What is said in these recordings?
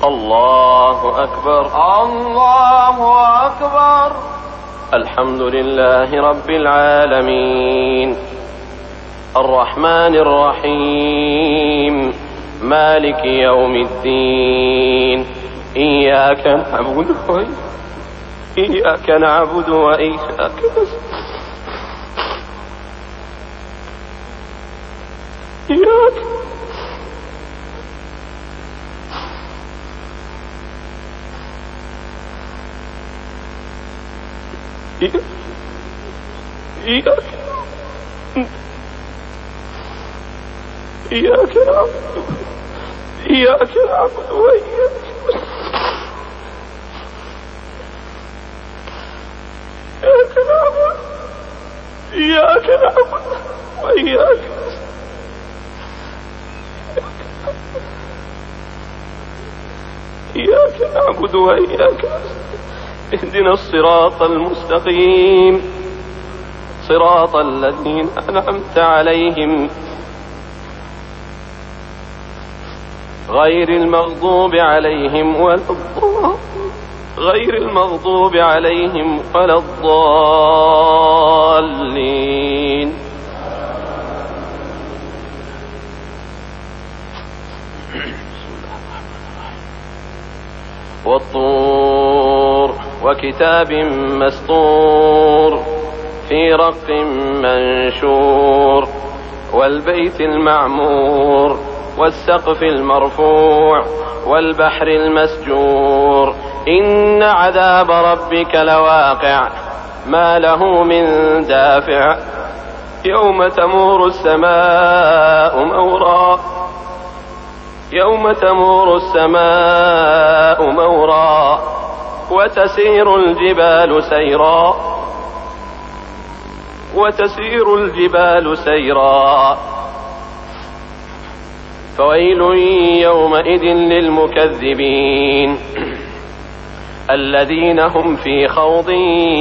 الله أكبر. الله أكبر. الحمد لله رب العالمين، الرحمن الرحيم، مالك يوم الدين، إياك نعبد وإياك إياك نعبد وإياك نعبد وإياك. اهدنا الصراط المستقيم، صراط الذين أنعمت عليهم غير المغضوب عليهم ولا الضالين. والطور وكتاب مسطور في رق منشور، والبيت المعمور والسقف المرفوع والبحر المسجور، إن عذاب ربك لواقع ما له من دافع. يوم تمور السماء مورا وتسير الجبال سيرا، فويل يومئذ للمكذبين الذين هم في خوض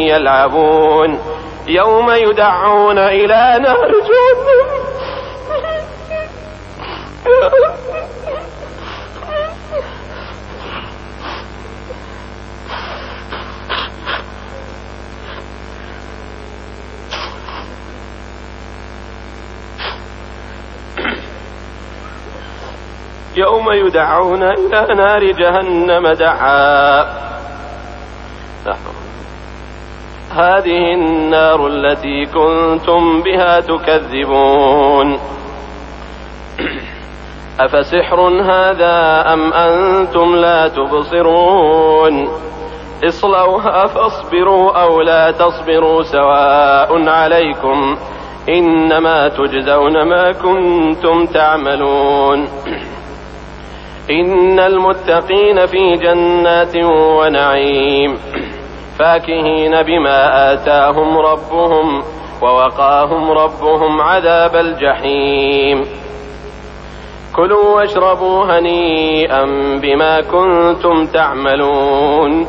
يلعبون، يوم يدعون إلى نار جهنم دعا. هذه النار التي كنتم بها تكذبون، أفسحر هذا أم أنتم لا تبصرون؟ اصلوها فاصبروا أو لا تصبروا سواء عليكم، إنما تجزون ما كنتم تعملون. إن المتقين في جنات ونعيم، فاكهين بما آتاهم ربهم، ووقاهم ربهم عذاب الجحيم. كلوا واشربوا هنيئا بما كنتم تعملون،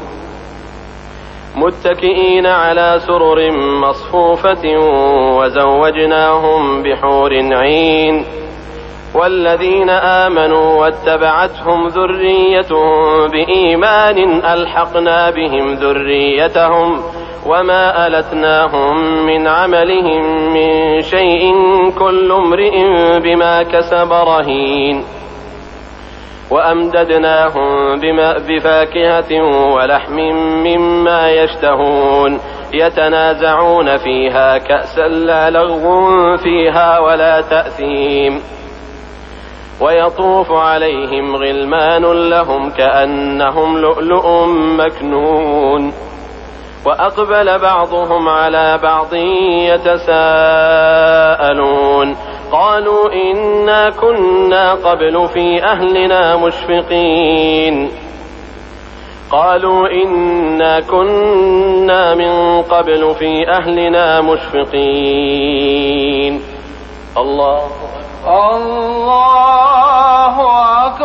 متكئين على سرر مصفوفة وزوجناهم بحور عين. والذين آمنوا واتبعتهم ذريتهم بإيمان ألحقنا بهم ذريتهم وما ألتناهم من عملهم من شيء، كل امرئ بما كسب رهين. وأمددناهم بفاكهة ولحم مما يشتهون، يتنازعون فيها كأسا لا لغو فيها ولا تأثيم. ويطوف عليهم غلمان لهم كأنهم لؤلؤ مكنون. وأقبل بعضهم على بعض يتساءلون، قالوا إنا كنا قبل في أهلنا مشفقين. قالوا إنا كنا من قبل في أهلنا مشفقين. الله أكبر.